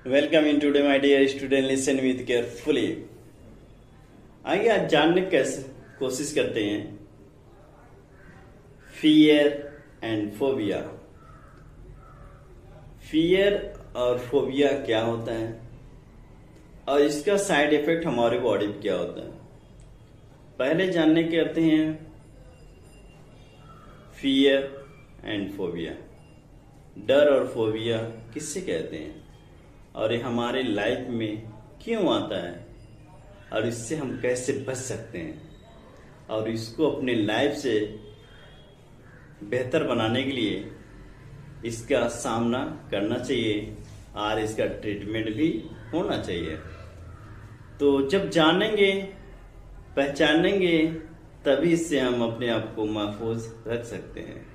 Welcome in today my dear student, listen with carefully. आइए आज जानने की कोशिश करते हैं फियर एंड फोबिया। फियर और फोबिया क्या होता है और इसका साइड इफेक्ट हमारे बॉडी पे क्या होता है। पहले जानने करते हैं फियर एंड फोबिया। डर और फोबिया किससे कहते हैं और ये हमारे लाइफ में क्यों आता है और इससे हम कैसे बच सकते हैं और इसको अपने लाइफ से बेहतर बनाने के लिए इसका सामना करना चाहिए और इसका ट्रीटमेंट भी होना चाहिए। तो जब जानेंगे पहचानेंगे तभी इससे हम अपने आप को महफूज रख सकते हैं।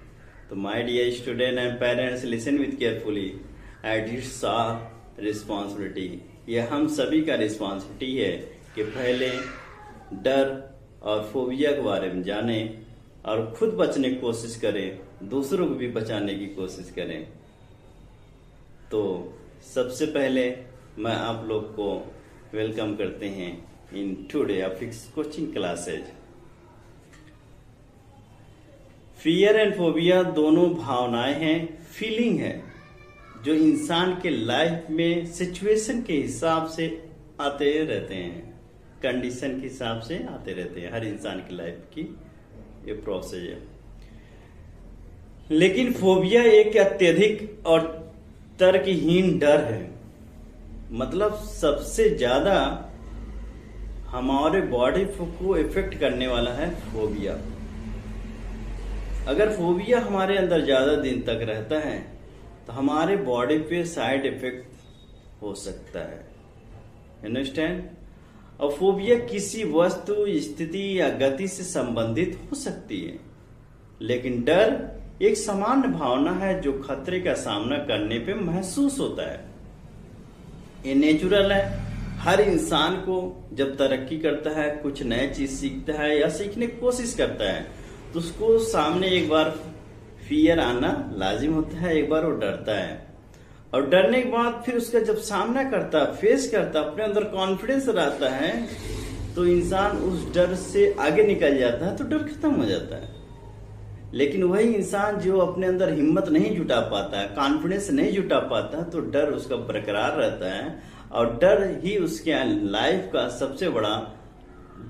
तो my dear student and parents, listen with carefully. It's our responsibility, यह हम सभी का रिस्पॉन्सिबिलिटी है कि पहले डर और फोबिया के बारे में जानें और खुद बचने की कोशिश करें, दूसरों को भी बचाने की कोशिश करें। तो सबसे पहले मैं आप लोग को वेलकम करते हैं in today affix coaching classes. Fear and phobia दोनों भावनाएं हैं, फीलिंग है जो इंसान के लाइफ में सिचुएशन के हिसाब से आते रहते हैं, कंडीशन के हिसाब से आते रहते हैं। हर इंसान की लाइफ की ये प्रोसेस है। लेकिन फोबिया एक अत्यधिक और तर्कहीन डर है। मतलब सबसे ज्यादा हमारे बॉडी को इफेक्ट करने वाला है फोबिया। अगर फोबिया हमारे अंदर ज्यादा दिन तक रहता है तो हमारे बॉडी पे साइड इफेक्ट हो सकता है। अंडरस्टैंड? और फोबिया किसी वस्तु, स्थिति या गति से संबंधित हो सकती है, लेकिन डर एक सामान्य भावना है जो खतरे का सामना करने पे महसूस होता है। ये नेचुरल है। हर इंसान को जब तरक्की करता है, कुछ नए चीज सीखता है या सीखने की कोशिश करता है, तो उसको सामने एक बार फियर आना लाजिम होता है। एक बार वो डरता है और डरने के बाद फिर उसका जब सामना करता, फेस करता, अपने अंदर कॉन्फिडेंस रहता है, तो इंसान उस डर से आगे निकल जाता है, तो डर खत्म हो जाता है। लेकिन वही इंसान जो अपने अंदर हिम्मत नहीं जुटा पाता है, कॉन्फिडेंस नहीं जुटा पाता, तो डर उसका बरकरार रहता है और डर ही उसके लाइफ का सबसे बड़ा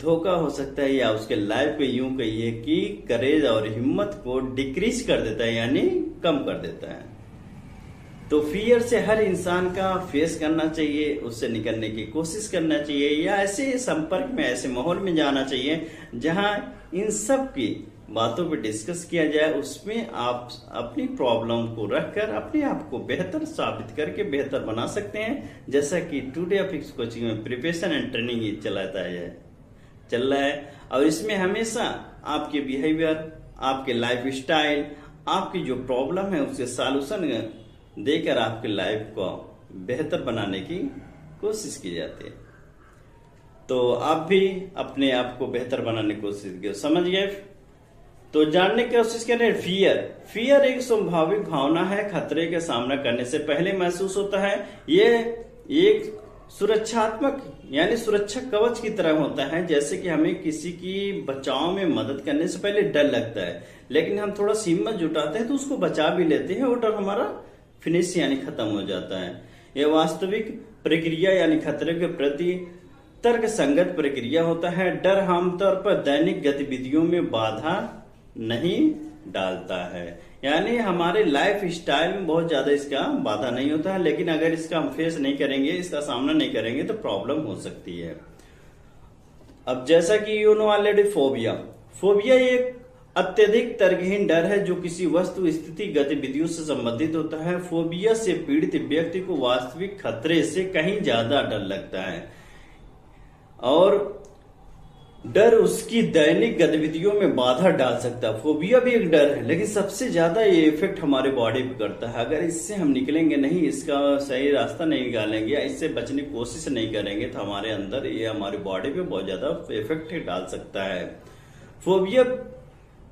धोखा हो सकता है, या उसके लाइफ पे यूं कहिए कि करेज और हिम्मत को डिक्रीज कर देता है, यानी कम कर देता है। तो फियर से हर इंसान का फेस करना चाहिए, उससे निकलने की कोशिश करना चाहिए, या ऐसे संपर्क में, ऐसे माहौल में जाना चाहिए जहां इन सब की बातों पे डिस्कस किया जाए। उसमें आप अपनी प्रॉब्लम को रखकर अपने आप को बेहतर साबित करके बेहतर बना सकते हैं। जैसा कि टुडे अफिक्स कोचिंग में प्रिपरेशन एंड ट्रेनिंग चल रहा है और इसमें हमेशा आपके बिहेवियर, आपके लाइफ स्टाइल, आपकी जो प्रॉब्लम है उसके सॉल्यूशन देकर आपके लाइफ को बेहतर बनाने की कोशिश की जाती है। तो आप भी अपने आप को बेहतर बनाने की कोशिश की, समझ गए? तो जानने की कोशिश करें। फियर एक स्वाभाविक भावना है, खतरे का सामना करने से पहले महसूस होता है। ये एक सुरक्षात्मक यानी सुरक्षा कवच की तरह होता है। जैसे कि हमें किसी की बचाव में मदद करने से पहले डर लगता है, लेकिन हम थोड़ा सी हिम्मत जुटाते हैं तो उसको बचा भी लेते हैं और डर हमारा फिनिश यानी खत्म हो जाता है। यह वास्तविक प्रक्रिया यानी खतरे के प्रति तर्क संगत प्रक्रिया होता है। डर आमतौर पर दैनिक गतिविधियों में बाधा नहीं डालता है, यानी हमारे लाइफ स्टाइल में बहुत ज्यादा इसका बाधा नहीं होता है। लेकिन अगर इसका हम फेस नहीं करेंगे, इसका सामना नहीं करेंगे, तो प्रॉब्लम हो सकती है। अब जैसा कि यू नो ऑलरेडी, फोबिया एक अत्यधिक तर्कहीन डर है जो किसी वस्तु, स्थिति, गतिविधियों से संबंधित होता है। फोबिया से पीड़ित व्यक्ति को वास्तविक खतरे से कहीं ज्यादा डर लगता है और डर उसकी दैनिक गतिविधियों में बाधा डाल सकता है। फोबिया भी एक डर है, लेकिन सबसे ज्यादा ये इफेक्ट हमारे बॉडी पे करता है। अगर इससे हम निकलेंगे नहीं, इसका सही रास्ता नहीं निकालेंगे या इससे बचने की कोशिश नहीं करेंगे, तो हमारे अंदर ये हमारी बॉडी पे बहुत ज्यादा इफेक्ट डाल सकता है। फोबिया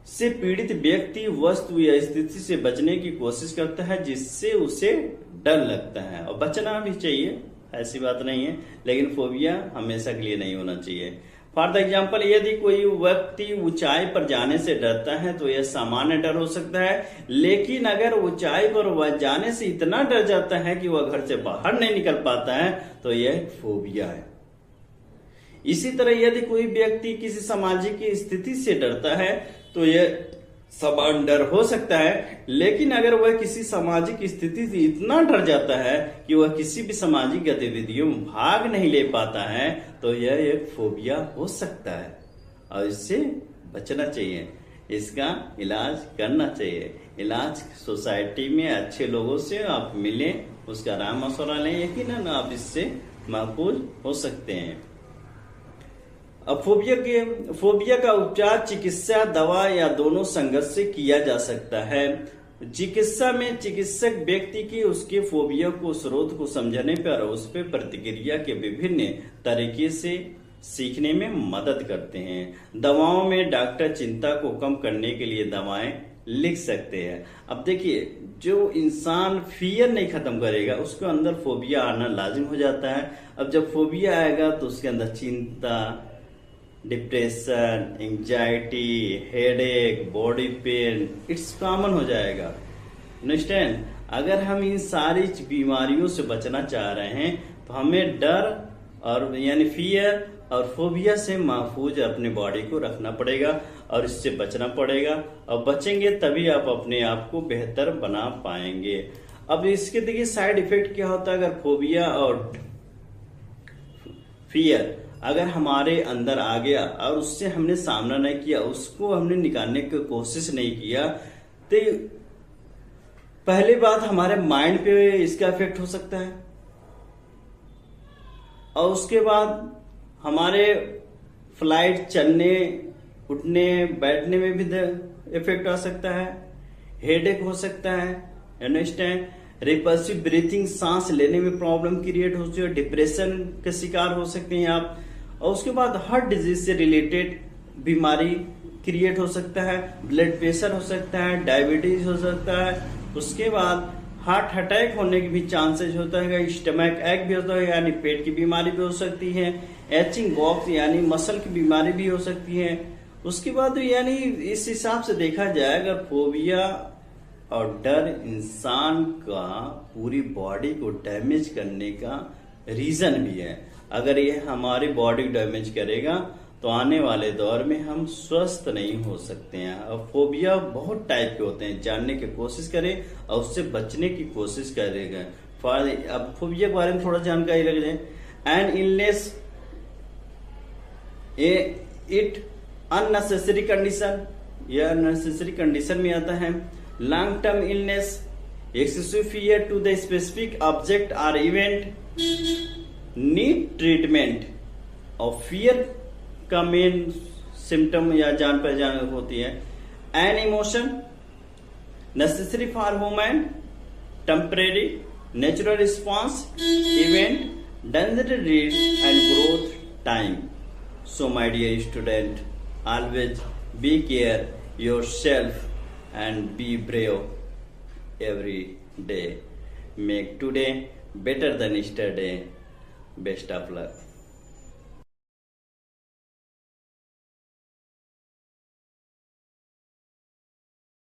से पीड़ित व्यक्ति वस्तु या स्थिति से बचने की कोशिश करता है जिससे उसे डर लगता है, और बचना भी चाहिए, ऐसी बात नहीं है, लेकिन फोबिया हमेशा के लिए नहीं होना चाहिए। फॉर द एग्जाम्पल, यदि कोई व्यक्ति ऊंचाई पर जाने से डरता है तो यह सामान्य डर हो सकता है, लेकिन अगर ऊंचाई पर वह जाने से इतना डर जाता है कि वह घर से बाहर नहीं निकल पाता है तो यह फोबिया है। इसी तरह यदि कोई व्यक्ति किसी सामाजिक स्थिति से डरता है तो यह सामान्य डर हो सकता है, लेकिन अगर वह किसी सामाजिक स्थिति से इतना डर जाता है कि वह किसी भी सामाजिक गतिविधियों में भाग नहीं ले पाता है तो यह एक फोबिया हो सकता है, और इससे बचना चाहिए, इसका इलाज करना चाहिए। इलाज सोसाइटी में अच्छे लोगों से आप मिलें, उसका राय मशवरा लें, यकीनन आप इससे महफूज हो सकते हैं। अब फोबिया का उपचार चिकित्सा, दवा या दोनों संगत से किया जा सकता है। चिकित्सा में चिकित्सक व्यक्ति की उसके फोबिया को स्रोत को समझने पर उस पर प्रतिक्रिया के विभिन्न तरीके से सीखने में मदद करते हैं। दवाओं में डॉक्टर चिंता को कम करने के लिए दवाएं लिख सकते हैं। अब देखिए, जो इंसान फियर नहीं खत्म करेगा उसके अंदर फोबिया आना लाजिम हो जाता है। अब जब फोबिया आएगा तो उसके अंदर चिंता, depression, anxiety, headache, body pain, it's common हो जाएगा। अंडरस्टैंड? अगर हम इन सारी बीमारियों से बचना चाह रहे हैं तो हमें डर और यानी फियर और फोबिया से महफूज अपने बॉडी को रखना पड़ेगा और इससे बचना पड़ेगा, और बचेंगे तभी आप अपने आप को बेहतर बना पाएंगे। अब इसके देखिए साइड इफेक्ट क्या होता है। अगर फोबिया और फियर अगर हमारे अंदर आ गया और उससे हमने सामना नहीं किया, उसको हमने निकालने की कोशिश नहीं किया, तो पहली बात हमारे माइंड पे इसका इफेक्ट हो सकता है, और उसके बाद हमारे फ्लाइट, चलने, उठने, बैठने में भी इफेक्ट आ सकता है, हेडेक हो सकता है, अंडरस्टैंड? रिपल्सिव ब्रीथिंग, सांस लेने में प्रॉब्लम क्रिएट हो सकती है, डिप्रेशन के शिकार हो सकते हैं आप, और उसके बाद हार्ट डिजीज से रिलेटेड बीमारी क्रिएट हो सकता है, ब्लड प्रेशर हो सकता है, डायबिटीज हो सकता है, उसके बाद हार्ट अटैक होने की भी चांसेस होता है, स्टमक एक भी होता है यानी पेट की बीमारी भी हो सकती है, एचिंग बॉक्स यानी मसल की बीमारी भी हो सकती है। उसके बाद यानी इस हिसाब से देखा जाए, अगर फोबिया और डर इंसान का पूरी बॉडी को डैमेज करने का रीजन भी है। अगर ये हमारी बॉडी डैमेज करेगा तो आने वाले दौर में हम स्वस्थ नहीं हो सकते हैं। अब फोबिया बहुत टाइप के होते हैं, जानने की कोशिश करें और उससे बचने की कोशिश करेगा। अब फोबिया के बारे में थोड़ा जानकारी रख लें। An illness it unnecessary condition, यह अननेसेसरी कंडीशन में आता है। Long term illness, excessive fear to the specific object और इवेंट, नीड ट्रीटमेंट। और फियर का मेन सिम्टम या जान पहचान होती है an emotion necessary for human, temporary, natural response, event, danger read and growth time. So my dear student, always be care yourself and be brave every day. Make today better than yesterday. Best of luck.